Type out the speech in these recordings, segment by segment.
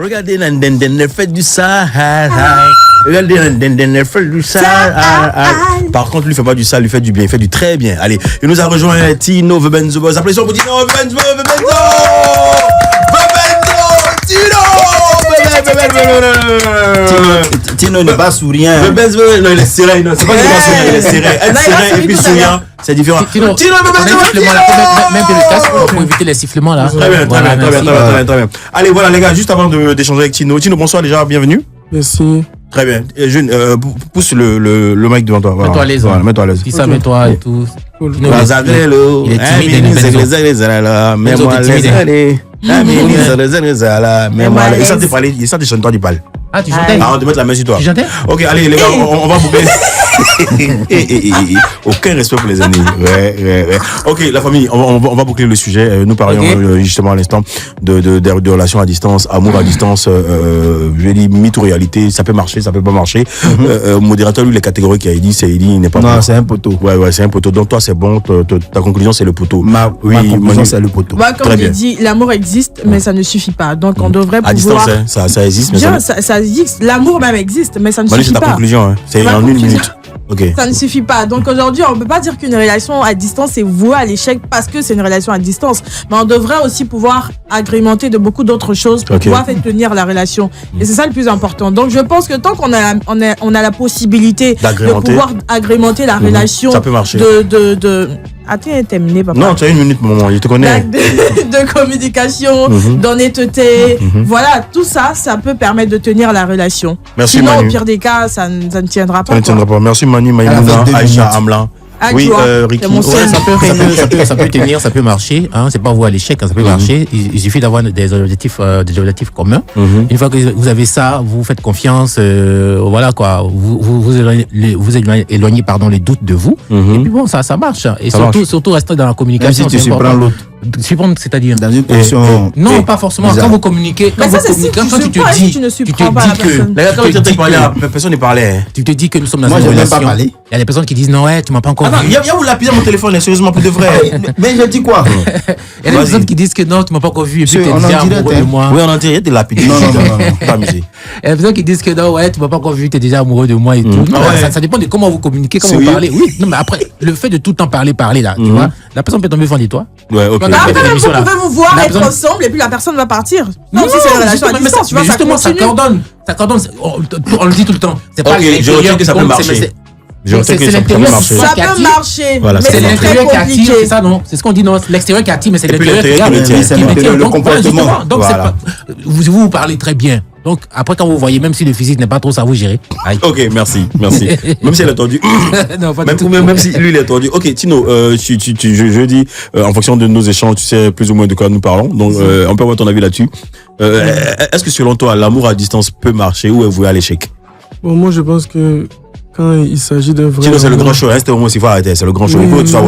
Regardez le fait du Sahara. Regardez le fait du Sahara. Par contre, lui, il fait pas du sale, il fait du bien, il fait du très bien. Allez, il nous a rejoint Tino Vebenzo. Applaudissements pour Tino Vebenzo. Tino n'est pas souriant. Non, il est serré. Non, c'est pas qu'il est pas souriant, il est serré. Être serré et puis souriant, c'est différent. Tino, même que le casque pour éviter les sifflements là. Très bien. Allez, voilà les gars, juste avant d'échanger avec Tino. Tino, bonsoir déjà, bienvenue. Merci. Très bien. Jeune, pousse le mic devant toi. Mets-toi à l'aise. Voilà, mets-toi à l'aise. Dis ça, mets-toi et tout. Il est timide. Il sent des chanteurs du bal. Ah, tu chantais? Ah, on te mettre la main sur toi. Tu chantais? Ok, allez les gars, on va boucler. Aucun respect pour les aînés. Ouais. Ok, la famille, on va boucler le sujet. Nous parlions justement à l'instant de relations à distance, amour à distance. Je vais dire mythe ou réalité, ça peut marcher, ça peut pas marcher. Modérateur, lui, les catégories qu'il a dit, il n'est pas. Non, c'est un poteau. Ouais, c'est un poteau. Donc toi, c'est bon. Ta conclusion, c'est le poteau. Ma conclusion, c'est le poteau. Moi, comme je dis, l'amour existe, mais ça ne suffit pas. Donc on devrait pouvoir. À distance, ça existe. Bien, ça existe. L'amour même existe, mais ça ne suffit c'est ta pas. conclusion. C'est en une minute. Okay. Ça ne suffit pas. Donc aujourd'hui, on ne peut pas dire qu'une relation à distance est vouée à l'échec parce que c'est une relation à distance. Mais on devrait aussi pouvoir agrémenter de beaucoup d'autres choses pour pouvoir faire tenir la relation. Et c'est ça le plus important. Donc je pense que tant qu'on a la possibilité de pouvoir agrémenter la relation, ça peut marcher. Attends, terminé, papa. Non, tu as une minute, maman, je te connais. De communication, d'honnêteté. Voilà, tout ça, ça peut permettre de tenir la relation. Merci, sinon, Manu. au pire des cas, ça ne tiendra pas. Ça ne tiendra pas. Merci, Manu, Maïmouna, Aïcha, Amlan. Oui, Ricky. Ça peut tenir, ça peut marcher. Hein, c'est pas vous à l'échec, ça peut marcher. Il suffit d'avoir des objectifs communs. Une fois que vous avez ça, vous faites confiance. Voilà quoi. Vous éloignez les doutes de vous. Et puis bon, ça marche. Et surtout rester dans la communication. Même si tu surprends l'autre. Surprendre, c'est-à-dire dans une position. Non, pas forcément. Quand vous communiquez, quand tu te dis, tu ne surprends pas la personne ne parlait. Tu te dis que nous sommes dans une relation. Il y a des personnes qui disent non, ouais, tu m'as pas encore vu. Il y a où lapider mon téléphone, sérieusement, pour de vrai. Mais je dis quoi? Il y a des personnes qui disent que non, tu m'as pas encore vu et puis tu es déjà amoureux de moi. Oui, on en dirait de lapider. Non, pas amusé. Il y a des personnes qui disent que non, ouais, tu m'as pas encore vu, tu es déjà amoureux de moi et tout. Ça dépend de comment vous communiquez, comment vous parlez. Oui, non, mais après, le fait de tout le temps parler là, tu vois, la personne peut tomber fan de toi. Ouais, ok. Après, vous pouvez vous voir être ensemble et puis la personne va partir. Non, si c'est une relation à distance, tu vois, ça continue. Ça coordonne, on le dit tout le temps. C'est pas je retiens que ça peut marcher. Ça peut marcher, voilà, mais c'est l'intérieur qui attire, c'est ça, non? C'est ce qu'on dit, non? L'extérieur qui attire, mais c'est l'intérieur qui maintient. Le comportement. Donc, vous parlez très bien. Donc, après, quand vous voyez, même si le physique n'est pas trop, ça vous gérer. Ok, merci. Même si elle est tendue. Non, pas même si lui, il est tendu. Ok, Tino, je dis, en fonction de nos échanges, tu sais plus ou moins de quoi nous parlons. Donc, on peut avoir ton avis là-dessus. Est-ce que selon toi, l'amour à distance peut marcher ou est voué à l'échec? Bon, moi, je pense que quand il s'agit d'un vrai. Tino, c'est le grand show. C'était au moins s'il faut arrêter. C'est le grand show. Il faut que tu sois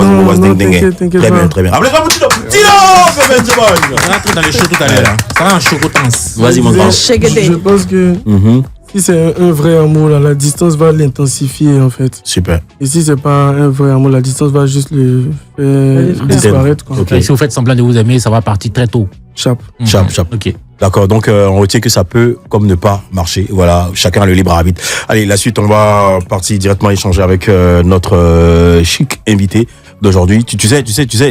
très bien. Appelez-moi Tino. Tino, on va entrer dans le show tout à l'heure. Ça va en chocotance. Vas-y, mon grand. Je pense que si c'est un vrai amour, là, la distance va l'intensifier en fait. Super. Et si c'est pas un vrai amour, la distance va juste le faire disparaître. Okay. Si vous faites semblant de vous aimer, ça va partir très tôt. Chap. Ok. D'accord, donc on retient que ça peut comme ne pas marcher. Voilà, chacun a le libre arbitre. Allez, la suite, on va partir directement échanger avec notre chic invité d'aujourd'hui. Tu sais,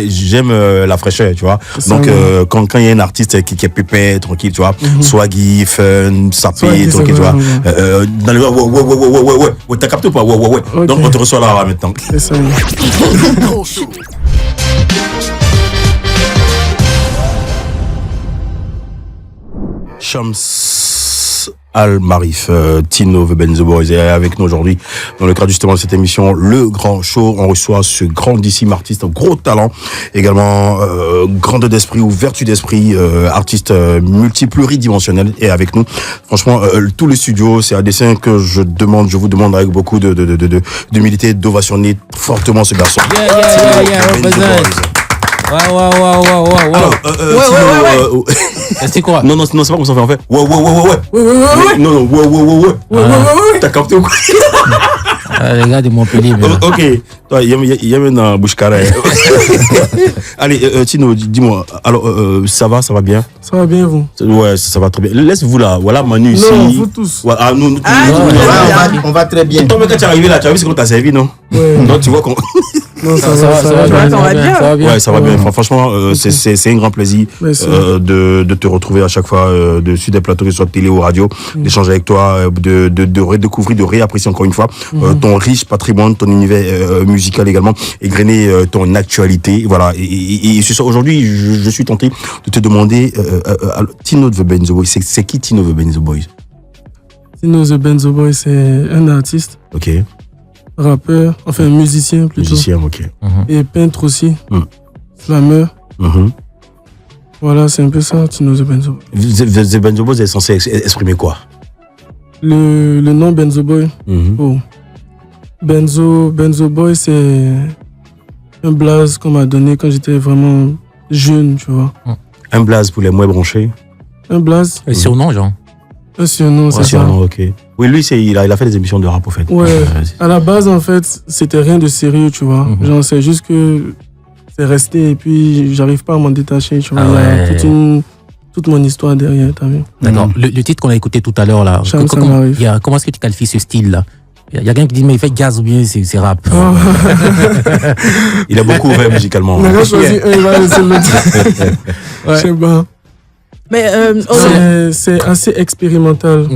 j'aime la fraîcheur, tu vois. Donc quand il y a un artiste qui est pépé, tranquille, tu vois, swaggy, fun, sapé, tranquille, tu vois. Dans le ouais, t'as capté ou pas? Ouais. Okay. Donc on te reçoit là maintenant. C'est ça. Shams Al-Marif, Tino Vebenzo Boys est avec nous aujourd'hui dans le cadre justement de cette émission Le Grand Show. On reçoit ce grandissime artiste, gros talent, également grande d'esprit ou vertu d'esprit, artiste multi-pluridimensionnel est avec nous. Franchement, tout le studio, c'est un dessin que je vous demande avec beaucoup d'humilité, d'ovationner fortement ce garçon. Wow. C'est quoi? Non, c'est pas comme ça on fait. Ouais. Non, ouais. T'as capté ou quoi? Les gars de Montpellier. Ok, toi, il y a maintenant bouche carrée. Allez, Tino, dis-moi, alors, ça va bien? Ça va bien, vous? Ouais, ça va très bien. Laisse-vous là, voilà Manu ici. Non, vous tous. Ouais, ah, nous tous. On va très bien. Toi, quand tu es arrivé là, tu as vu ce qu'on t'a servi, non? Ouais. Donc, tu vois qu'on. Non, ça va bien. Ouais, ça va bien. Franchement, c'est un grand plaisir de te retrouver à chaque fois sur des plateaux, que ce soit télé ou radio, d'échanger avec toi, de redécouvrir, de réapprécier encore une fois ton riche patrimoine, ton univers musical également, égrener ton actualité. Voilà. Et c'est ça. Aujourd'hui, je suis tenté de te demander, Tino the Benzo Boy, c'est qui Tino the Benzo Boy? Tino the Benzo Boy, c'est un artiste. Ok. Rappeur, enfin musicien plutôt. Musicien, ok. Et peintre aussi. Slammer. Voilà, c'est un peu ça, Tino the Benzo Boy. The Benzo Boy est censé exprimer quoi? Le nom Benzo Boy. Oh. Benzo Boy, c'est un blaze qu'on m'a donné quand j'étais vraiment jeune, tu vois. Un blaze pour les moins branchés. Un blaze. Un surnom, genre. Un surnom, c'est ça. Surnom, ok. Oui, lui, il a fait des émissions de rap, au fait. Ouais. À la base, en fait, c'était rien de sérieux, tu vois. Genre, c'est juste que c'est resté et puis j'arrive pas à m'en détacher, tu vois. Il y a toute mon histoire derrière, t'as vu. D'accord. Le titre qu'on a écouté tout à l'heure, là. Comment est-ce que tu qualifies ce style-là? Il y a quelqu'un qui dit, mais il fait jazz ou bien c'est rap. Oh. Il a beaucoup ouvert musicalement. On a choisi un, il va laisser l'autre. Je sais pas. Mais c'est assez expérimental.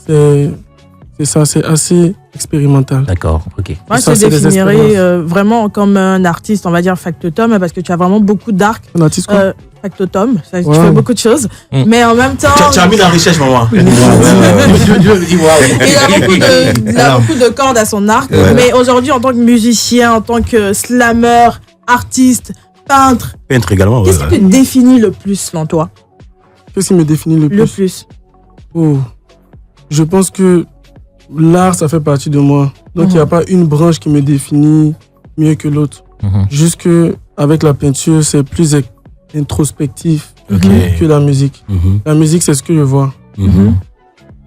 C'est ça, c'est assez expérimental. D'accord, ok. Moi, je te définirais vraiment comme un artiste, on va dire factotum, parce que tu as vraiment beaucoup d'arcs. Un artiste quoi? Factotum, tu fais beaucoup de choses. Mais en même temps. Tu as mis dans la recherche, maman. Il a beaucoup de cordes à son arc. Mais aujourd'hui, en tant que musicien, en tant que slammer, artiste, peintre. Peintre également, qu'est-ce qui te définit le plus, selon toi? Qu'est-ce qui me définit le plus? Le plus. Oh. Je pense que l'art, ça fait partie de moi. Donc, il n'y a pas une branche qui me définit mieux que l'autre. Juste que avec la peinture, c'est plus introspectif que la musique. La musique, c'est ce que je vois.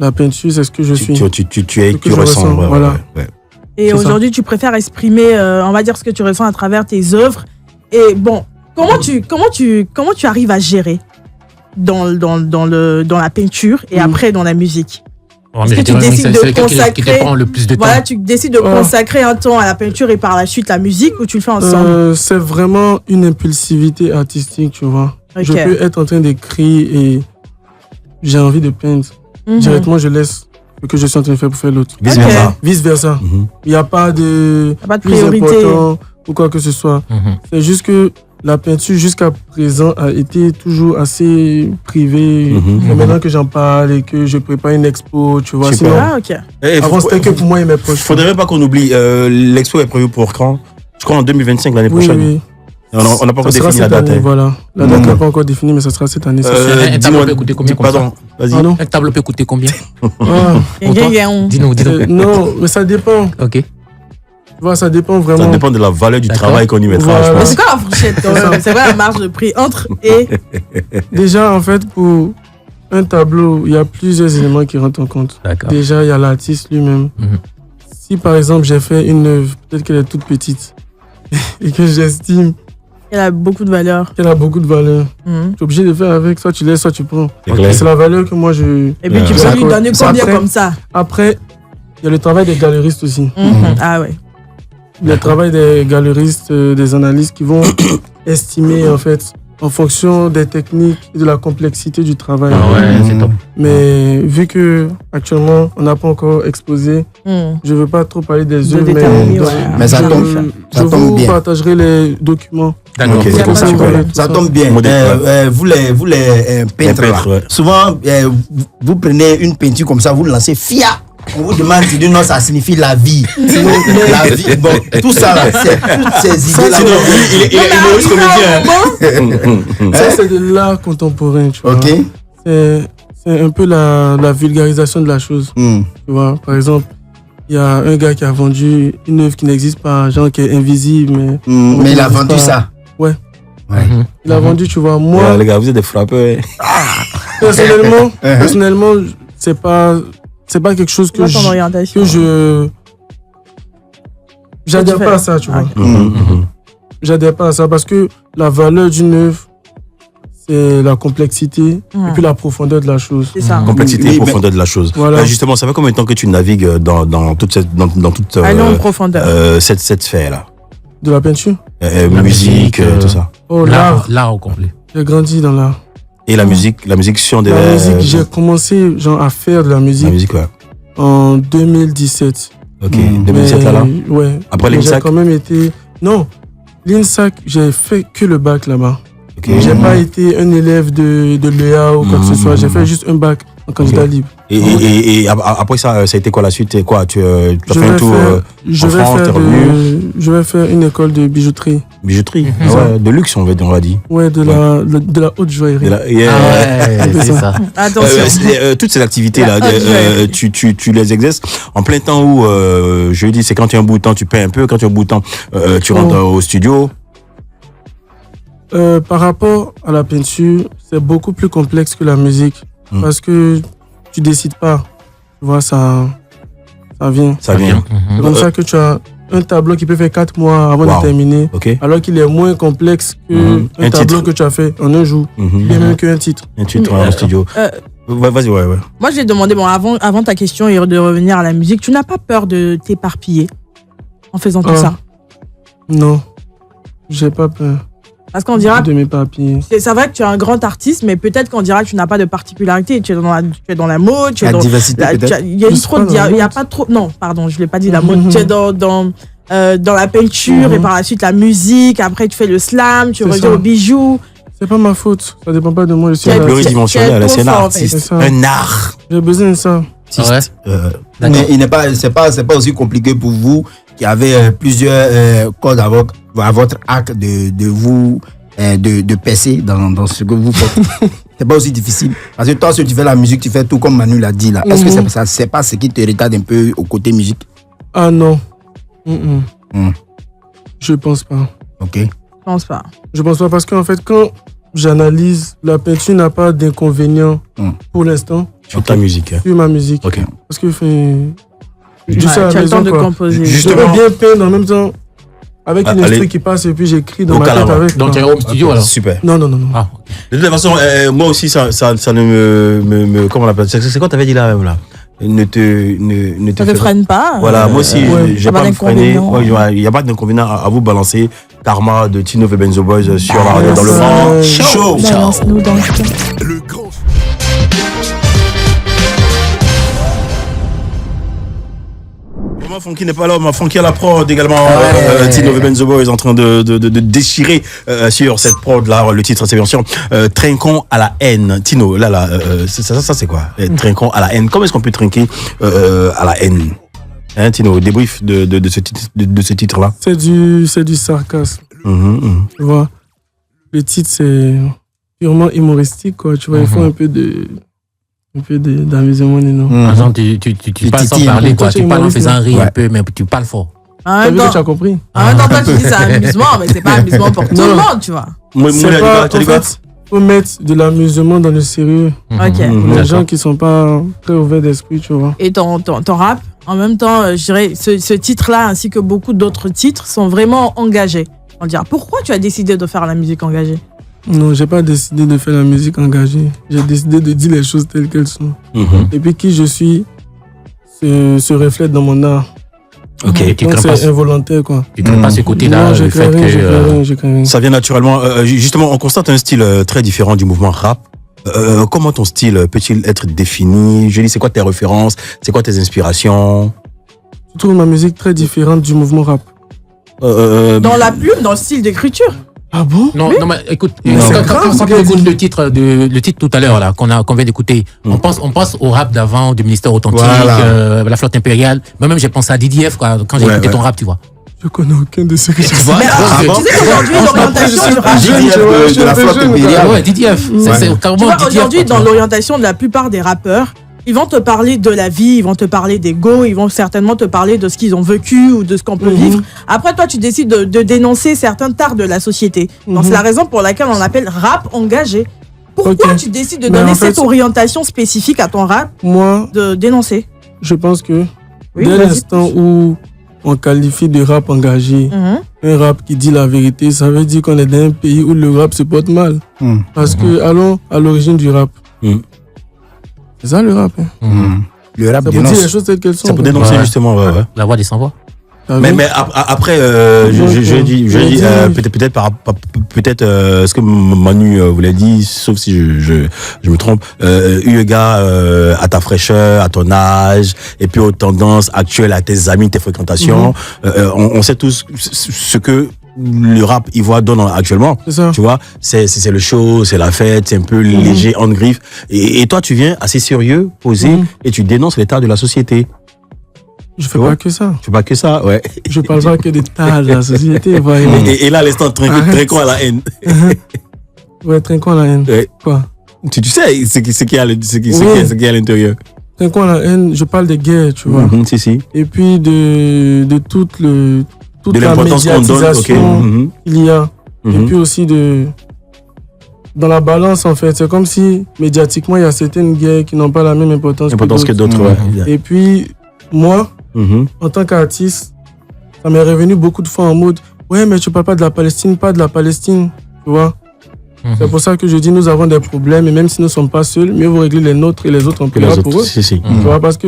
La peinture, c'est ce que je suis. Tu ressens. Voilà. Et aujourd'hui, tu préfères exprimer, on va dire, ce que tu ressens à travers tes œuvres. Et bon, comment tu arrives à gérer dans la peinture et après dans la musique? Est-ce que tu décides de consacrer, voilà, tu décides de consacrer un temps à la peinture et par la suite la musique, ou tu le fais ensemble? C'est vraiment une impulsivité artistique, tu vois. Je peux être en train d'écrire et j'ai envie de peindre. Directement, je laisse ce que je suis en train de faire pour faire l'autre. Vice versa. Il n'y a pas de priorité ou quoi que ce soit. C'est juste que la peinture jusqu'à présent a été toujours assez privée. Et maintenant que j'en parle et que je prépare une expo, tu vois. Sinon, avant c'était que pour moi et mes proches. Faudrait même pas qu'on oublie, l'expo est prévue pour quand? Je crois en 2025, l'année prochaine. Oui. On n'a pas encore défini la date. Voilà. La date n'est pas encore définie, mais ça sera cette année. Un tableau peut coûter combien? Pardon, vas-y. Un tableau peut coûter combien? Dis-nous. Non, mais ça dépend. Ok. Tu vois, ça dépend vraiment. Ça dépend de la valeur du travail qu'on y mettra, je pense. Mais c'est quoi la fourchette quand même? C'est quoi la marge de prix entre et... Déjà, en fait, pour un tableau, il y a plusieurs éléments qui rentrent en compte. Déjà, il y a l'artiste lui-même. Si, par exemple, j'ai fait une œuvre, peut-être qu'elle est toute petite, et que j'estime qu'elle a beaucoup de valeur. Tu es obligé de faire avec, soit tu laisses, soit tu prends. C'est la valeur que moi je... Et puis tu peux lui donner combien comme ça? Après, il y a le travail des galeristes aussi. Ah ouais. Il y a le travail des galeristes, des analystes qui vont estimer en fait en fonction des techniques et de la complexité du travail. C'est top. Mais vu que actuellement on n'a pas encore exposé, je veux pas trop parler des œuvres, mais ça tombe bien. Je vous partagerai les documents. D'accord. Ça tombe bien. Vous les peintres, souvent vous prenez une peinture comme ça, vous lancez FIA. On vous demande, tu dis non, ça signifie la vie. La vie, bon, tout ça là, c'est toutes ces idées-là. Il est comédien. Ça, c'est de l'art contemporain, tu vois. C'est un peu la vulgarisation de la chose. Tu vois, par exemple, il y a un gars qui a vendu une œuvre qui n'existe pas, genre qui est invisible. Mais il a vendu ça. Ouais. Il a vendu, tu vois. Moi, les gars, vous êtes des frappeurs. Personnellement, c'est pas quelque chose que j'adhère pas à ça, tu vois. J'adhère pas à ça parce que la valeur d'une œuvre, c'est la complexité et puis la profondeur de la chose. C'est ça. Complexité et profondeur de la chose. Voilà. Justement, ça fait combien de temps que tu navigues dans toute cette sphère-là? De la peinture, musique, tout ça. L'art au complet. J'ai grandi dans l'art. Et la musique sur des... La musique, j'ai commencé à faire de la musique. La musique, ouais. En 2017. Ok, 2017 là. Ouais. Après l'INSAC. J'ai quand même été... Non, l'INSAC, j'ai fait que le bac là-bas. Okay. J'ai pas été un élève de l'EA ou quoi que ce soit. J'ai fait juste un bac en candidat libre. Et après ça a été quoi la suite? Quoi, tu as fait un tour en France, t'es revenu? Je vais faire une école de bijouterie. Bijouterie, ouais, de luxe on va dire. Ouais, de la haute joaillerie. C'est ça. Attention. Toutes ces activités-là, tu les exerces en plein temps où, je dis, c'est quand tu as un bout de temps, tu paies un peu, quand tu as un bout de temps, tu rentres au studio. Par rapport à la peinture, c'est beaucoup plus complexe que la musique. Parce que tu décides pas. Tu vois, ça vient. Ça vient. C'est comme ça que tu as un tableau qui peut faire 4 mois avant de terminer. Okay. Alors qu'il est moins complexe qu'un tableau que tu as fait en un jour. Bien même qu'un titre. Un titre en studio. Vas-y, ouais. Moi, je vais te demander, avant ta question et de revenir à la musique, tu n'as pas peur de t'éparpiller en faisant tout ça? Non, j'ai pas peur. Parce qu'on dira, de m'éparpiller. C'est vrai que tu es un grand artiste, mais peut-être qu'on dira que tu n'as pas de particularité. Tu es dans la mode, tu es dans diversité peut-être. Il y a pas trop. Non, pardon, je l'ai pas dit la mode. Tu es dans la peinture et par la suite la musique. Après, tu fais le slam, tu reviens aux bijoux. C'est pas ma faute. Ça dépend pas de moi. Je suis pluridimensionnel, c'est un artiste. Un art. J'ai besoin de ça. Mais c'est pas aussi compliqué pour vous qui avez plusieurs codes à votre arc de percer dans ce que vous faites. C'est pas aussi difficile. Parce que toi, si tu fais la musique, tu fais tout comme Manu l'a dit là. Est-ce que c'est pas ce qui te retarde un peu au côté musique? Ah non. Je pense pas. Ok. Je pense pas parce qu'en fait, quand j'analyse, la peinture n'a pas d'inconvénient pour l'instant. Sur ta musique. Sur ma musique. Ok. Parce que tu as le temps de composer. Je peux bien peindre en même temps avec une instru qui passe et puis j'écris dans ma tête avec. Donc tu es au studio alors? Super. Non. Ah, okay. De toute façon, moi aussi, ça ne me comment on l'appelle? C'est quoi t'avais dit là? Ne te freine pas. Voilà, moi aussi, j'ai pas me freiner. Il n'y a pas d'inconvénient à vous balancer. Karma de Tino et Benzo Boys sur la radio dans le grand show. Balance-nous dans le grand. Funky n'est pas là, Funky à la prod également. Tino et Benzo Boys en train de déchirer sur cette prod là. Le titre c'est bien sûr Trinquons à la haine. Tino, là, ça c'est quoi? Trinquons à la haine. Comment est-ce qu'on peut trinquer à la haine? Hein, Tino, débrief de ce titre là. C'est du sarcasme. Tu vois, le titre c'est purement humoristique quoi. Tu vois, il faut un peu d'amusement, non. Par tu parles sans parler, quoi. Tu parles en faisant rire un peu, mais tu parles fort. T'as vu que tu as compris? En même temps, toi, tu dis c'est amusement, mais c'est pas amusement pour tout le monde, tu vois. Faut mettre de l'amusement dans le sérieux. Ok. Les gens qui sont pas très ouverts d'esprit, tu vois. Et ton rap, en même temps, je dirais, ce titre-là, ainsi que beaucoup d'autres titres, sont vraiment engagés. On dirait, pourquoi tu as décidé de faire la musique engagée? Non, j'ai pas décidé de faire la musique engagée. J'ai décidé de dire les choses telles qu'elles sont. Et puis qui je suis se reflète dans mon art. Ok. Donc c'est involontaire quoi. Tu ne crées pas ce côté-là, le fait que... Ça vient naturellement. Justement, on constate un style très différent du mouvement rap. Comment ton style peut-il être défini? Je dis, c'est quoi tes références? C'est quoi tes inspirations? Je trouve ma musique très différente du mouvement rap. Dans la plume, dans le style d'écriture? Ah bon? Non, mais écoute, quand on écoute le titre tout à l'heure là qu'on vient d'écouter, on pense au rap d'avant, du Ministère Authentique, la Flotte Impériale. Moi-même j'ai pensé à DDF quoi, quand j'ai écouté ton rap, tu vois. Je connais aucun de ceux que tu vois. Tu sais qu'aujourd'hui l'orientation du rap de la Flotte Impériale. Ouais, DDF. C'est carrément DDF. Aujourd'hui dans l'orientation de la plupart des rappeurs, ils vont te parler de la vie, ils vont te parler d'ego, ils vont certainement te parler de ce qu'ils ont vécu ou de ce qu'on peut vivre. Après, toi, tu décides de dénoncer certains tares de la société. Donc, c'est la raison pour laquelle on appelle rap engagé. Pourquoi tu décides de donner cette orientation spécifique à ton rap? Moi, de dénoncer? Je pense que dès l'instant où on qualifie de rap engagé. Un rap qui dit la vérité, ça veut dire qu'on est dans un pays où le rap se porte mal. Parce que, allons à l'origine du rap. C'est ça le rap. Le rap ça peut dire les choses telles qu'elles sont. Ça peut dénoncer justement. La voix des sans-voix. Mais après, je dis peut-être ce que Manu vous l'a dit, sauf si je me trompe, eu égard à ta fraîcheur, à ton âge, et puis aux tendances actuelles, à tes amis, tes fréquentations. On sait tous ce que le rap ivoire donne actuellement. C'est ça. Tu vois, c'est le show, c'est la fête, c'est un peu léger, en griffe. Et toi, tu viens assez sérieux, posé, et tu dénonces l'état de la société. Je fais pas que ça. Tu fais pas que ça, ouais. Je parle pas que des tas de la société. Et là, l'instant, trinquons à la haine. Ouais, trinquons à la haine. Ouais. Quoi? Tu sais ce qu'il y a à l'intérieur. Trinquons à la haine, je parle des guerres, tu vois. Si. Et puis de toute de la médiatisation qu'il y a. Et puis aussi dans la balance, en fait. C'est comme si, médiatiquement, il y a certaines guerres qui n'ont pas la même importance que d'autres. Ouais. Et puis, moi, en tant qu'artiste, ça m'est revenu beaucoup de fois en mode ouais, mais tu parles pas de la Palestine, tu vois. C'est pour ça que je dis nous avons des problèmes et même si nous ne sommes pas seuls, mieux vaut régler les nôtres et les autres on peut là pour eux. Tu vois, parce que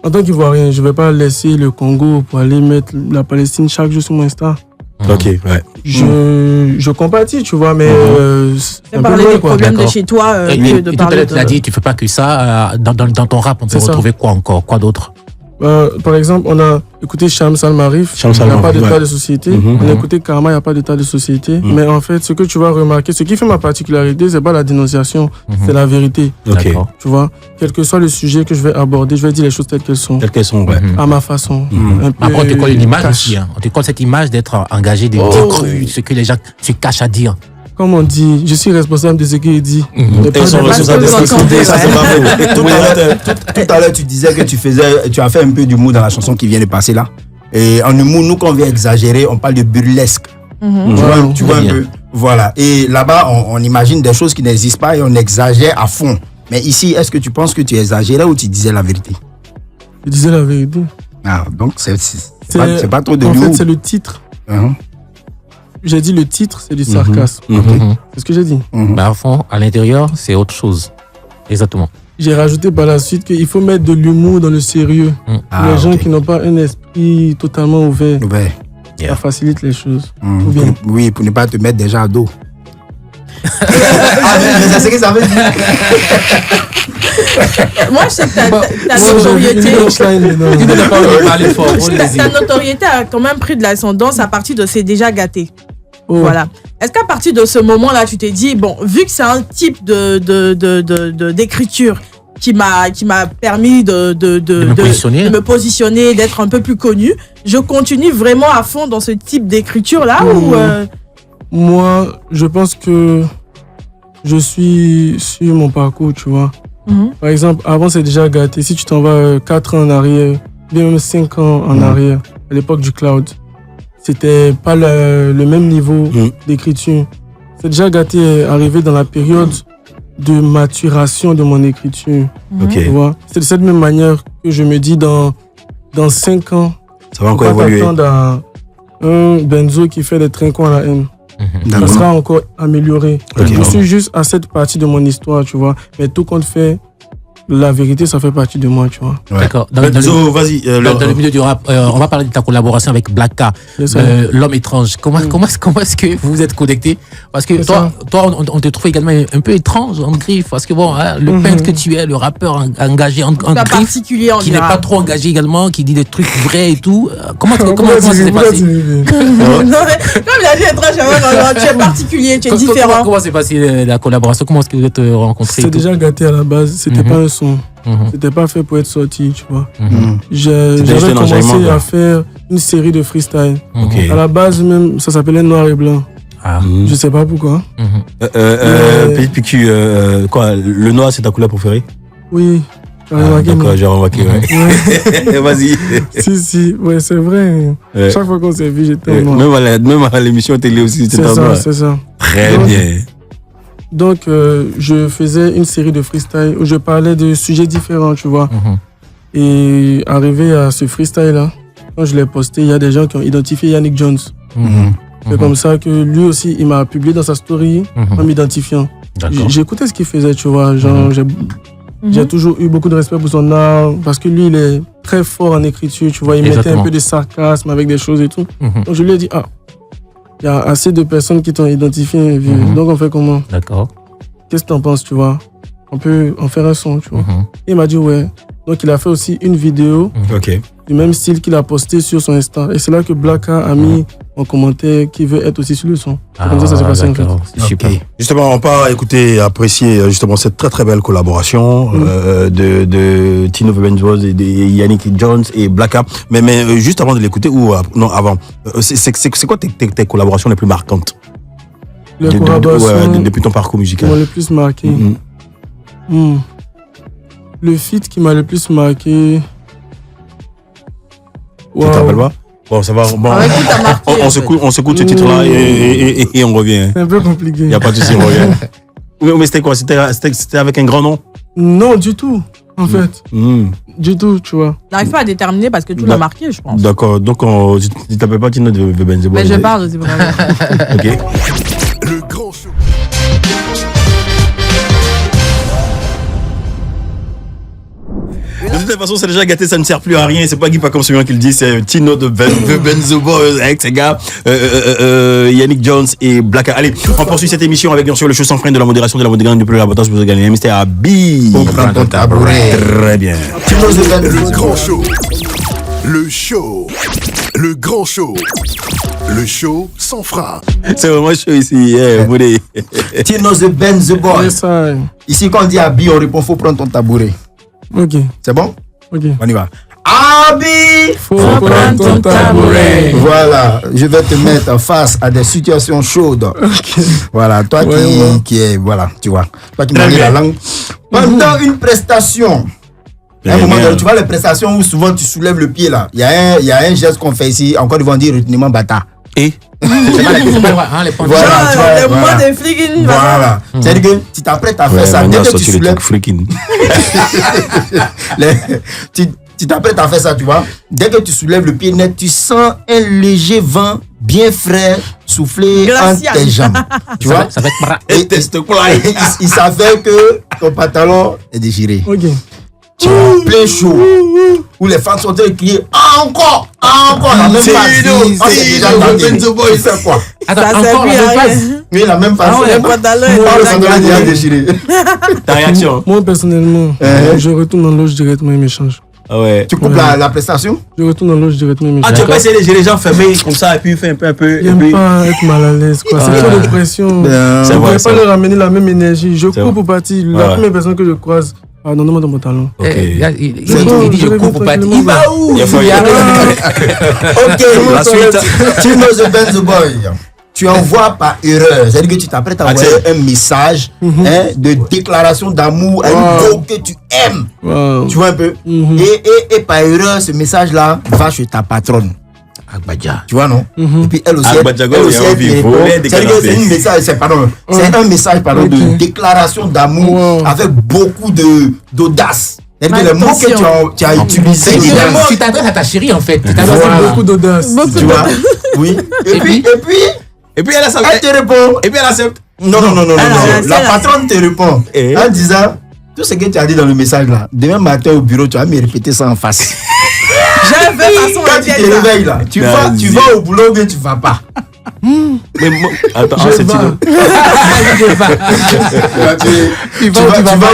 en tant qu'Ivoirien, je vais pas laisser le Congo pour aller mettre la Palestine chaque jour sur mon Insta. Ok, ouais. Je compatis, tu vois, mais c'est parler des problèmes de chez toi. Et tout à l'heure, tu l'as dit, tu fais pas que ça. Dans ton rap, on peut retrouver quoi encore? Quoi d'autre? Par exemple, on a écouté Cham Salmarif, il n'y a pas d'état de société. On a écouté Karma, il n'y a pas d'état de société. Mais en fait, ce que tu vas remarquer, ce qui fait ma particularité, c'est pas la dénonciation, c'est la vérité. Okay. Tu vois, quel que soit le sujet que je vais aborder, je vais dire les choses telles qu'elles sont. Telles qu'elles sont, ouais. À ma façon. Après, on te colle une image aussi. On te colle cette image d'être engagé, de dire cru, ce que les gens se cachent à dire. Comme on dit, je suis responsable de ce qu'il dit. Ils sont responsables de ce qu'ils dit, ça c'est pas faux. Tout à l'heure, tu disais que tu as fait un peu d'humour dans la chanson qui vient de passer là. Et en humour, nous, quand on vient exagérer, on parle de burlesque. Tu vois un peu. Voilà. Et là-bas, on imagine des choses qui n'existent pas et on exagère à fond. Mais ici, est-ce que tu penses que tu exagérais ou tu disais la vérité? Je disais la vérité. Ah, donc c'est pas trop de l'humour. En fait, c'est le titre. J'ai dit le titre, c'est du sarcasme. C'est ce que j'ai dit. Bah, à fond, à l'intérieur, c'est autre chose. Exactement. J'ai rajouté par la suite qu'il faut mettre de l'humour dans le sérieux. Les gens qui n'ont pas un esprit totalement ouvert, ça facilite les choses. Ou bien. Oui, pour ne pas te mettre déjà à dos. Mais c'est ce que ça veut dire. Moi, je sais que ta notoriété a quand même pris de l'ascendance à partir de C'est déjà gâté. Voilà. Est-ce qu'à partir de ce moment-là, tu t'es dit, bon, vu que c'est un type d'écriture qui m'a permis de me positionner, d'être un peu plus connu, je continue vraiment à fond dans ce type d'écriture-là ou Moi, je pense que je suis sur mon parcours, tu vois. Par exemple, avant, c'est déjà gâté. Si tu t'en vas 4 ans en arrière, bien même 5 ans en arrière, à l'époque du cloud, c'était pas le même niveau d'écriture. C'est déjà gâté arrivé dans la période de maturation de mon écriture. Tu vois? C'est de cette même manière que je me dis dans 5 ans, ça va encore évoluer. À un Benzo qui fait des trinquons à la haine. Ça sera encore amélioré. Je suis juste à cette partie de mon histoire, tu vois. Mais tout compte fait, la vérité, ça fait partie de moi, tu vois. D'accord. Dans le milieu du rap, on va parler de ta collaboration avec Black K, l'homme étrange. Comment est-ce que vous vous êtes connectés? Parce que toi, on te trouve également un peu étrange en griffe. Parce que bon, le peintre que tu es, le rappeur engagé en griffe, qui n'est pas trop engagé également, qui dit des trucs vrais et tout. Comment ça s'est passé? Comme il a dit étrange, tu es particulier, tu es différent. Comment s'est passée la collaboration? Comment est-ce que vous êtes rencontrés? C'est déjà gâté à la base. C'était pas un son. C'était pas fait pour être sorti, tu vois. J'avais commencé à faire une série de freestyle. À la base même, ça s'appelait Noir et Blanc. Je sais pas pourquoi. Petit PQ, quoi, le noir c'est ta couleur préférée? Oui. D'accord, j'ai remarqué, Vas-y. Si, ouais, c'est vrai. Chaque fois qu'on s'est vu, j'étais noir. Même à l'émission télé aussi, c'était noir. C'est ça. Très bien. Donc, je faisais une série de freestyle où je parlais de sujets différents, tu vois. Et arrivé à ce freestyle-là, quand je l'ai posté, il y a des gens qui ont identifié Yannick Jones. C'est comme ça que lui aussi, il m'a publié dans sa story en m'identifiant. J'écoutais ce qu'il faisait, tu vois. Genre, j'ai toujours eu beaucoup de respect pour son art parce que lui, il est très fort en écriture, tu vois. Il mettait un peu de sarcasme avec des choses et tout. Donc, je lui ai dit, il y a assez de personnes qui t'ont identifié. Donc, on fait comment? D'accord. Qu'est-ce que t'en penses, tu vois? On peut en faire un son, tu vois. Il m'a dit, ouais. Donc, il a fait aussi une vidéo du même style qu'il a posté sur son Insta. Et c'est là que Blacka a mis en commentaire qu'il veut être aussi sur le son. Comme ça s'est passé en fait. Super. Justement, on peut écouter et apprécier justement cette très très belle collaboration de Tino The Benz Boys et de Yannick Jones et Blacka. Mais juste avant de l'écouter, ou non, avant, c'est quoi tes collaborations les plus marquantes? Les collaborations depuis ton parcours musical. Qui m'ont le plus marqué. Le feat qui m'a le plus marqué. Tu te rappelles pas? Bon, ça va. Bon, on s'écoute ce titre-là et on revient. C'est un peu compliqué. Il n'y a pas de souci, on revient. Mais c'était quoi? C'était avec un grand nom? Non, du tout, en fait. Du tout, tu vois. J'arrive pas à déterminer parce que tout l'a marqué, je pense. D'accord, donc tu t'appelles pas Tino The Benz Boys? Mais je parle, c'est vraiment. Ok. Le grand show. De toute façon, c'est déjà gâté, ça ne sert plus à rien. C'est pas Guy Pacom qui le dit, c'est Tino The Benz Boys avec ces gars, Yannick Jones et Blacka. Allez, on poursuit cette émission avec bien sûr le show sans frein de la modération, de la modération du plus l'avantage pour gagner. Mr. Abi. Prends ton tabouret. Très bien. Tino The Benz Le grand show. Le show. Le grand show. Le show sans frein. C'est vraiment chaud ici, Tino The Benz Boys. Ça. Ici, quand on dit Abi, on répond faut prendre ton tabouret. Ok. C'est bon? Ok. On y va. Abi! Faut prendre ton tabouret. Voilà, je vais te mettre face à des situations chaudes. Ok. Voilà, toi qui est, voilà, tu vois, toi qui manies la langue. Pendant une prestation, à un moment donné, tu vois les prestations où souvent tu soulèves le pied là. Il y a un geste qu'on fait ici, encore ils vont dire reteniment bâtard. Et C'est pas les Voilà, Le mois des flics. voilà. C'est-à-dire que tu t'apprêtes à faire ça, dès que tu soulèves. Tu t'apprêtes à faire ça, tu vois. Dès que tu soulèves le pied net, tu sens un léger vent bien frais souffler entre tes jambes. Tu vois? Ça va être Il s'avère que ton pantalon est déchiré. Ok. Tu es plein chaud. Où les fans sont en train de crier encore. La même phase. Tu fais quoi? Attends, encore la même phase. Oui, la même phase. Le pantalon est déjà déchiré. ta réaction? Moi, personnellement, je retourne dans l'auge directement et m'échange. Ah ouais. Tu coupes la prestation? Je retourne dans l'auge directement et m'échange. Ah, tu vas pas essayer de gérer les gens fermés comme ça et puis faire un peu. J'aime pas être mal à l'aise, quoi. C'est trop de pression. C'est Je ne vrai, pourrais pas leur amener la même énergie. Je cours vrai. pour partir. La première personne que je croise, donne-moi dans mon talon. Ok. Il dit je cours pour partir. Il va où? Ok, La suite. Tino The Benz Boy. Tu envoies par erreur. C'est-à-dire que tu t'apprêtes à envoyer un message de déclaration d'amour à une go que tu aimes. Wow. Tu vois un peu? Et par erreur, ce message-là va chez ta patronne. Agbadja. Tu vois, non? Et puis elle aussi. Agbadjago, Elle aussi, il y a envie, elle voler répond. des C'est-à-dire que c'est canapés. un message, c'est un message de déclaration d'amour avec beaucoup d'audace. C'est-à-dire que les mots que tu as utilisés. Tu t'adresses à ta chérie en fait. Tu Ça, t'adresses c'est beaucoup d'audace. Tu vois? Oui. Et puis elle accepte. Elle te répond. Et puis elle accepte. Non. c'est La la- patronne te répond Et? en disant tout ce que tu as dit dans le message là. Demain matin au bureau, tu vas me répéter ça en face. J'ai fait façon Quand tu te réveilles là, tu vas au boulot ou bien tu vas pas. Mais moi, attends, Je c'est vais. Tino. Tu vas ou tu vas pas.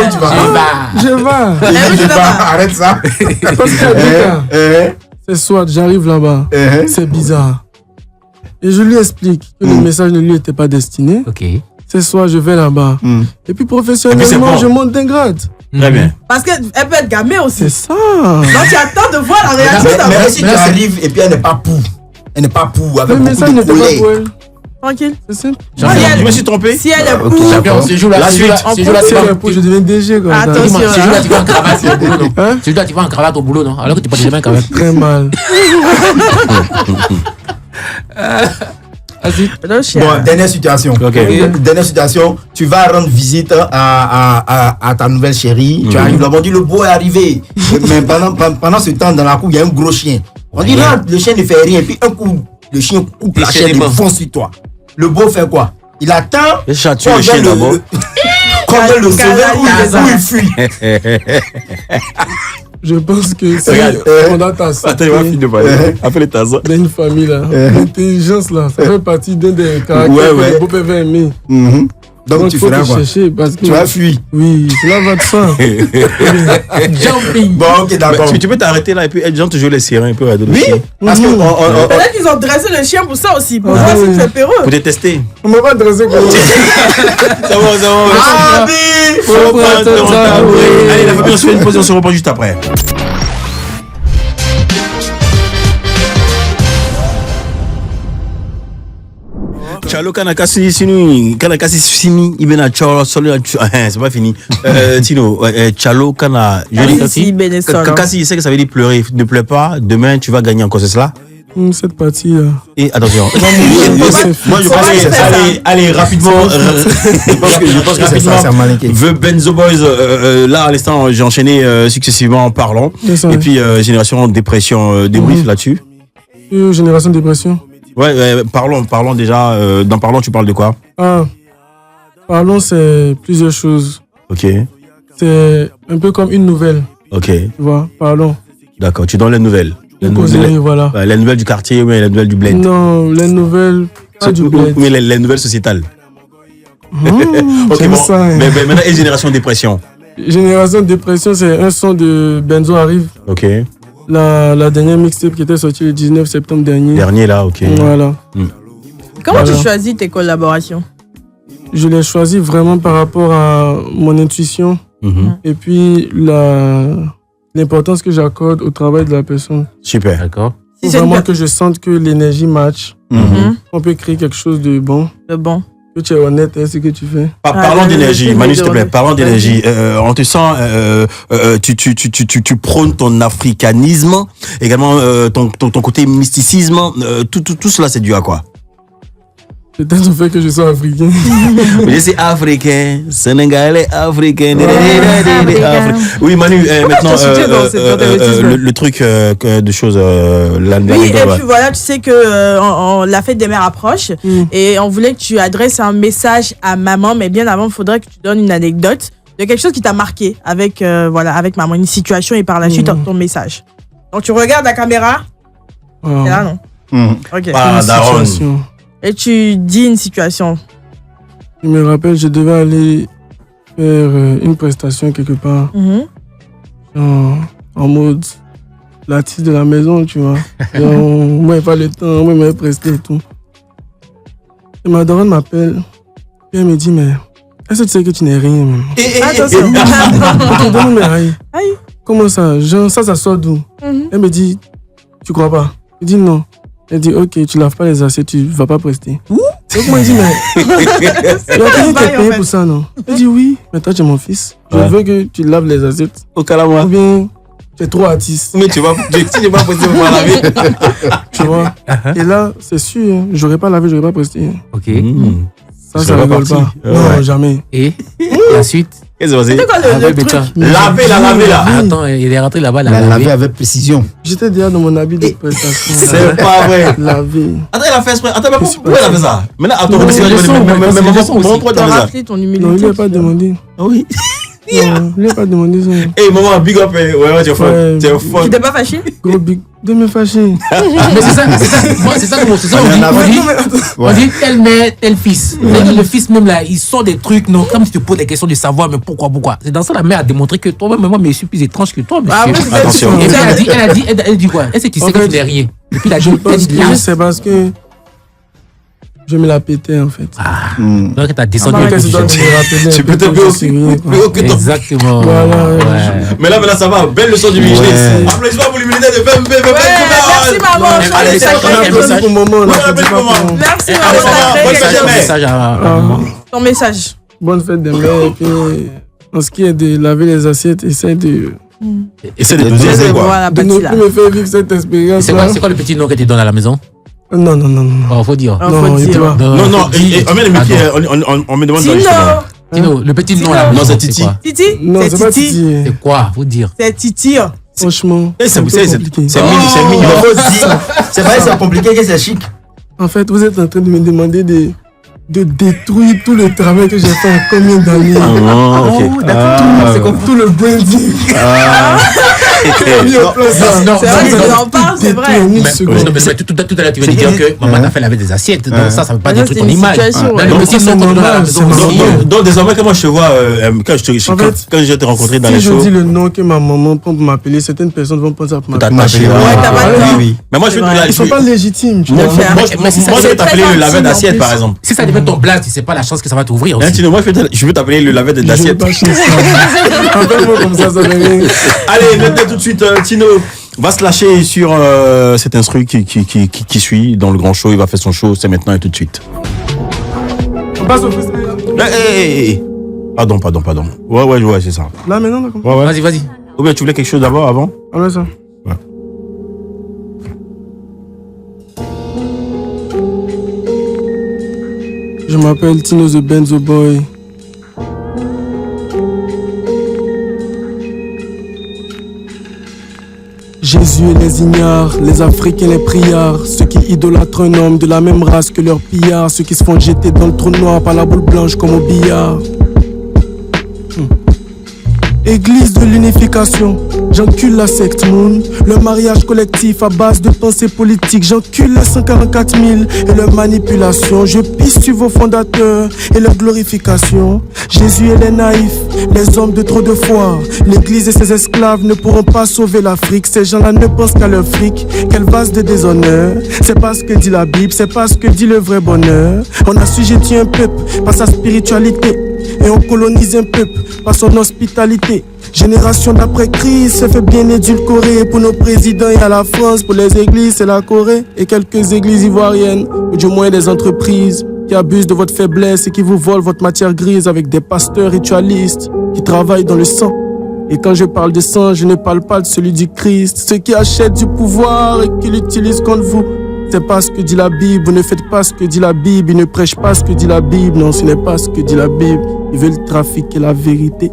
Je vais. Il dit, je vais pas. Arrête ça. Parce qu'il y a deux cas. C'est soit j'arrive là-bas, c'est bizarre. Et je lui explique que le message ne lui était pas destiné. Ok. C'est soit je vais là-bas. Et puis professionnellement, Et puis c'est bon. je monte d'un grade. Très bien. Parce qu'elle peut être gamée aussi. C'est ça. Donc tu attends de voir la réaction Mais d'un si tu arrives et puis elle n'est pas pou. Elle n'est pas pou avec Le beaucoup message de n'était pas colère. pour elle. Tranquille. C'est simple. Si elle- Je me suis trompé. Si elle est Ok. pour. Champion, ce jour-là, La ce jour-là, suite. ce jour-là, Si tu vas- elle est pour, je deviens DG comme ça. Attention. dis-moi, ce jour-là, tu vas en cravate au boulot, non? Hein? Ce jour-là, tu vas en cravate au boulot, non? Alors que tu portes des mains quand même. Très mal. Le chien. Bon, dernière situation. Ok. Dernière situation, tu vas rendre visite à ta nouvelle chérie. Tu arrives là-bas, on dit le beau est arrivé. Mais pendant ce temps, dans la cour, il y a un gros chien. On dit là, le chien ne fait rien, puis un coup, le chien coupe la chaîne et fonce sur toi. Le beau fait quoi? Il attend. Le chat tue le chien d'abord. Quand on le sauve, où il fuit. Je pense que c'est pendant ta santé. Attends, il va finir de parler. Après les Tarzans. Dans une famille, là, l'intelligence, là, ça fait partie d'un des caractères que le beau peuvent aimer. Donc tu feras quoi? Parce que tu vas fuir. Oui, cela va de ça. Jumping. Bon, ok, d'accord. Tu peux t'arrêter là et puis gens te jouer les sirènes un peu. Oui, parce que peut-être qu'ils ont dressé le chien pour ça aussi. Pour voir si c'est péreux. Pour te tester. On m'a pas dressé comme ça. Ça va. Allez, la famille, on se fait une pause et on se reprend juste après. Chalo Kanakasi Sini Kanakasi Sini Ibena Chalo Solo c'est pas fini. Tino Chalo Kana Kanakasi, c'est que ça veut dire pleurer. Ne pleure pas, demain tu vas gagner encore, c'est cela? Cette partie là. Et attention. Moi je pense allez rapidement. Je pense que rapidement. The Benzo Boys là à l'instant j'ai enchaîné successivement en parlant. Et puis Génération Dépression débrief là-dessus. Génération Dépression. Ouais, parlons déjà. Dans Parlons, tu parles de quoi? Parlons, c'est plusieurs choses. Ok. C'est un peu comme une nouvelle. Ok. Tu vois, Parlons. D'accord, tu donnes les nouvelles. Voilà. Les nouvelles du quartier ou les nouvelles du bled? Non, les nouvelles, pas du bled. Mais les nouvelles sociétales. Ok, bon. Ça, hein. Mais maintenant, et Génération Dépression? Génération Dépression, c'est un son de Benzo Arrive. Ok. La dernière mixtape qui était sortie le 19 septembre dernier. Dernier là, ok. Voilà. Comment tu choisis tes collaborations? Je les choisis vraiment par rapport à mon intuition et puis l'importance que j'accorde au travail de la personne. Super. D'accord. Si vraiment que je sente que l'énergie match, on peut créer quelque chose de bon. Que tu es honnête à ce que tu fais. Parlons d'énergie, Manu, s'il te plaît, parlons d'énergie. On te sent, tu prônes ton africanisme, également ton côté mysticisme. Tout cela, c'est dû à quoi? Peut-être au fait que je sois africain. Je suis africain, sénégalais, africain. Oui, Manu, maintenant, le truc de choses. Oui, et puis voilà, tu sais que la fête des mères approche et on voulait que tu adresses un message à maman, mais bien avant, il faudrait que tu donnes une anecdote de quelque chose qui t'a marqué avec maman, une situation et par la suite ton message. Donc tu regardes la caméra. C'est là, non? Ok. Et tu dis une situation. Je me rappelle, je devais aller faire une prestation quelque part. En mode l'artiste de la maison, tu vois. Moi, il n'y a pas le temps, moi, il m'a presté et tout. Et ma daronne m'appelle. Et elle me dit, mais est-ce que tu sais que tu n'es rien, même? Attention. Comment ça? Genre, ça sort d'où? Elle me dit, tu crois pas? Je dis non. Elle dit, ok, tu laves pas les assiettes, tu vas pas prester. Donc moi, je dis, mais il y a quelqu'un qui est payé pour ça, non? Elle dit, oui, mais toi, tu es mon fils. Je veux que tu laves les assiettes. Au calama. Ou bien, tu es trop artiste. Mais tu vas prester pour pas laver. Tu vois? Et là, c'est sûr, hein, j'aurais pas lavé, j'aurais pas presté. Ok. Ça rigole pas. Non, jamais. Et la suite? Qu'est-ce que c'est? C'est quoi le truc? Laver là. Attends, il est rentré là-bas, la laver avec précision. J'étais déjà dans mon habit de prestation. C'est pas vrai. Laver. Attends, il a fait exprès. Attends, mais pourquoi il a fait ça? Maintenant, attends, maman, Tu as rappelé ton humilité. Non, il lui a pas demandé. Oui. Non, il lui a pas demandé ça. Hey, maman, big up. Ouais, tu es fort. Tu t'es pas fâché? Gros big. De me fâcher. Mais c'est ça. Moi, c'est ça on dit tel mère, tel fils. Le fils même là, il sort des trucs, non, comme si tu poses des questions de savoir, mais pourquoi? C'est dans ça la mère a démontré que toi-même, moi, mais je suis plus étrange que toi, monsieur. Attention. Et puis elle a dit quoi? Est-ce que tu sais que tu n'es rien? Et puis c'est parce que je me la pétais en fait. Donc t'as descendu. Tu peux te préoccuper. Exactement. Mais là, ça va. Belle leçon du Michelet. Applaudissements pour l'humilité de BMB. Merci maman. Allez, ça Merci pour maman. Merci maman. Ton message. Bonne fête des mères. Et puis, en ce qui est de laver les assiettes, essaie de Voilà, de ne plus me faire vivre cette expérience. C'est quoi le petit nom que tu donnes à la maison? Non. Oh, faut dire. Non. On me demande Tino, le petit nom là. Non, c'est Titi. Titi? Non, c'est pas Titi. C'est quoi? Faut dire. C'est Titi. Franchement. C'est mignon. C'est vrai, c'est compliqué que c'est chic. En fait, vous êtes en train de me demander de détruire tout le travail que j'ai fait en combien d'années. Tout le branding. C'est vrai. Tout à l'heure, tu veux dire que maman a fait laver des assiettes. Donc ça veut pas détruire ton image. Donc désormais, comment je te vois quand je t'ai rencontré dans les shows. Si je dis le nom que ma maman prend pour m'appeler, certaines personnes vont penser à m'appeler. Mais moi, ils sont pas légitimes. Moi, je vais t'appeler le laveur d'assiette, par exemple. Si ça devient ton blast, tu sais pas la chance que ça va t'ouvrir aussi. Moi, je veux t'appeler le laveur d'assiette. Allez, maintenant tout de suite, Tino va se lâcher sur cet instru qui suit dans le grand show. Il va faire son show, c'est maintenant et tout de suite. On passe au freestyle. Pardon. Ouais, c'est ça. Là, maintenant, d'accord. Ouais. Vas-y. Ou bien tu voulais quelque chose d'abord, avant? Ah ouais, ça. Ouais. Je m'appelle Tino the Benzo Boy. Jésus et les ignares, les Africains, les priards, ceux qui idolâtrent un homme de la même race que leur pillard, ceux qui se font jeter dans le trou noir par la boule blanche comme au billard. Église de l'unification, j'encule la secte Moon. Le mariage collectif à base de pensée politique, j'encule les 144 000 et leur manipulation. Je pisse sur vos fondateurs et leur glorification. Jésus et les naïfs, les hommes de trop de foi. L'église et ses esclaves ne pourront pas sauver l'Afrique. Ces gens-là ne pensent qu'à leur fric. Quelle vase de déshonneur. C'est pas ce que dit la Bible, c'est pas ce que dit le vrai bonheur. On assujettit un peuple par sa spiritualité. Et on colonise un peuple par son hospitalité. Génération d'après-crise se fait bien édulcorer. Pour nos présidents et à la France, pour les églises c'est la Corée. Et quelques églises ivoiriennes, ou du moins des entreprises qui abusent de votre faiblesse et qui vous volent votre matière grise avec des pasteurs ritualistes qui travaillent dans le sang. Et quand je parle de sang, je ne parle pas de celui du Christ. Ceux qui achètent du pouvoir et qui l'utilisent contre vous. C'est pas ce que dit la Bible, vous ne faites pas ce que dit la Bible, ils ne prêchent pas ce que dit la Bible, non ce n'est pas ce que dit la Bible, ils veulent trafiquer la vérité.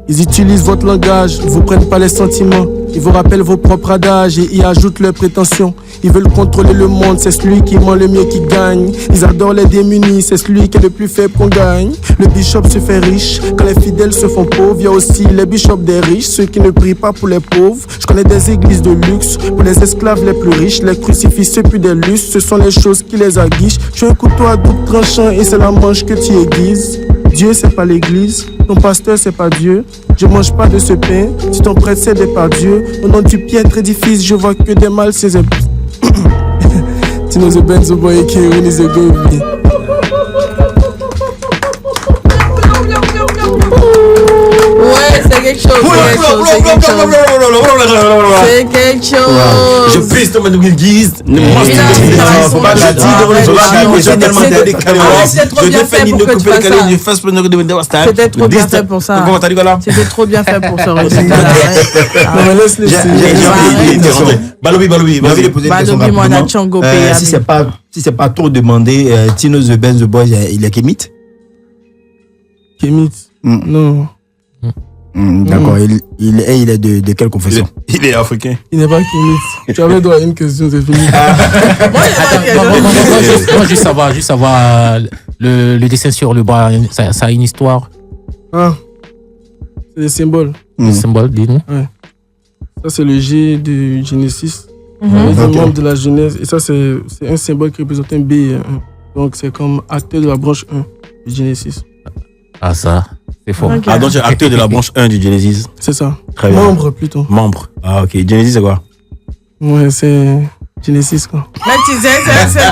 Ils utilisent votre langage, ils vous prennent pas les sentiments, ils vous rappellent vos propres adages et y ajoutent leurs prétentions. Ils veulent contrôler le monde, c'est celui qui ment le mieux qui gagne. Ils adorent les démunis, c'est celui qui est le plus faible qu'on gagne. Le bishop se fait riche, quand les fidèles se font pauvres. Il y a aussi les bishops des riches, ceux qui ne prient pas pour les pauvres. Je connais des églises de luxe, pour les esclaves les plus riches. Les crucifix c'est plus des lustres, ce sont les choses qui les aguichent. Je suis un couteau à double tranchant et c'est la manche que tu aiguises. Dieu c'est pas l'église, ton pasteur c'est pas Dieu. Je mange pas de ce pain, si ton prêtre c'est pas Dieu. Au nom du piètre édifice, je vois que des mal c'est Tino the Benzo Boy qui is a good beat. Ouais, c'est quelque chose. C'est quelque chose. Je pisse ton guise. Faut pas la dire. C'était trop bien fait pour que tu fasses ça. C'était trop bien fait pour ça. C'était trop bien fait pour ce résultat. Balobi. Si c'est pas trop demandé, Tino the Benzo Boy, il est kémite? Kémite? Non. D'accord, il est de quelle confession? Il est africain. Il n'est pas kémite. Tu avais droit à une question, c'est fini. Moi, juste savoir le dessin sur le bras, ça a une histoire. Ah, c'est des symboles. Des symboles, dis-nous. Ouais. Ça, c'est le G du Genesis. Les membres de la Genèse. Et ça, c'est un symbole qui représente un B. Donc, c'est comme acteur de la branche 1 du Genesis. Ah, ça, c'est fort. Okay. Ah, donc tu es acteur de la branche 1 du Genesis. C'est ça. Très bien. Membre, plutôt. Membre. Ah, ok. Genesis, c'est quoi? Ouais, c'est Genesis, quoi. Mais tu sais,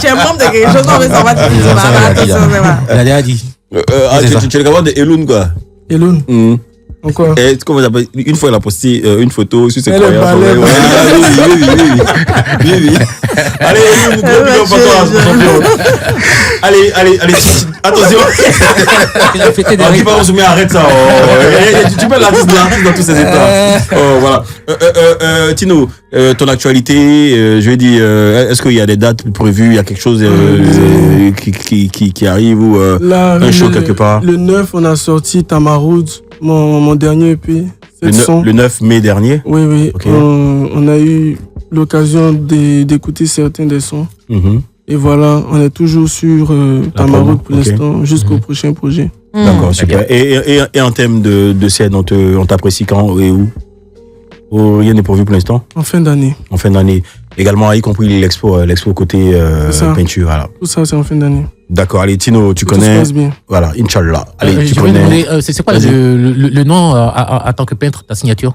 tu es membre de quelque chose, non, mais ça va te dire. Elle a déjà dit. Tu es le camarade de Elun, quoi. Elun. Pourquoi? Comment ça s'appelle? Une fois, elle a posté une photo sur ses croyances. Oui. Allez, Allez, attention. Tu vas résumer, arrête ça. Tu peux l'artiste dans tous ses états. Voilà. Tino, ton actualité, je vais dire, est-ce qu'il y a des dates prévues? Il y a quelque chose qui arrive ou un show quelque part? Le 9, on a sorti Tamaroud. mon dernier EP. Le 9 mai dernier. Oui. Okay. On a eu l'occasion d'écouter certains des sons. Et voilà, on est toujours sur Tamarouk pour l'instant, jusqu'au prochain projet. D'accord, super. Et en termes de scène, on t'apprécie quand et où? Rien n'est pourvu pour l'instant? En fin d'année. En fin d'année. Également, y compris l'expo côté peinture. Voilà. Tout ça, c'est en fin d'année. D'accord, allez, Tino, tu connais. Tout se passe bien. Voilà, Inch'Allah. Allez, tu connais. C'est quoi le nom en tant que peintre, ta signature?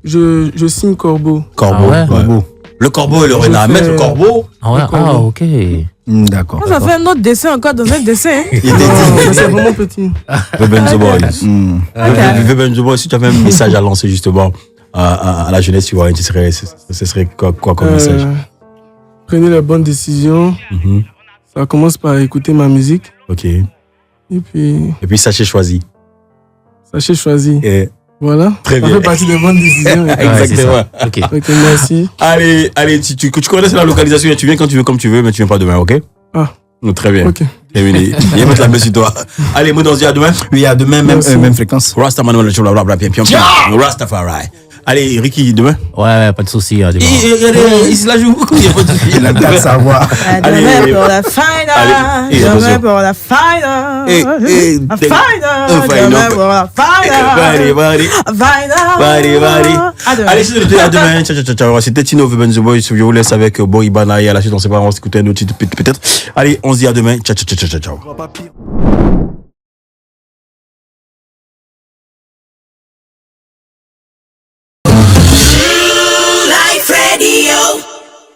Je signe Corbeau. Corbeau, Corbeau. Le corbeau et le renard. Mettre le corbeau. Ok. D'accord. Ça fait un autre dessin encore dans un dessin. C'est vraiment petit. Veben The Boys. Veben The Boys, si tu avais un message à lancer justement à la jeunesse ivoirienne, ce serait quoi comme message? Prenez la bonne décision. Ça commence par écouter ma musique. Ok. Et puis sachez choisir. Sachez choisir. Voilà. Très bien. Ça fait partie des bonnes décisions. Exactement. Ok, merci. Allez, tu connais la localisation, tu viens quand tu veux, comme tu veux, mais tu viens pas demain, ok? Très bien. Ok. Terminé. Viens mettre la main sur toi. Allez, moi, on se dit à demain. Oui, à demain, même fréquence. Rasta Manuel, Rastafari. Allez, Ricky, demain? Ouais, pas de souci. Demain. Il se la joue. Il a le savoir. Demain pour la final. Demain pour la final. La final. Demain pour la final. Allez, c'est à demain. Ciao. C'était Tino Veben The Boys. Je vous laisse avec Boy Bana et à la suite, on sait pas, on va s'écouter un autre titre peut-être. Allez, on se dit à demain. Ciao.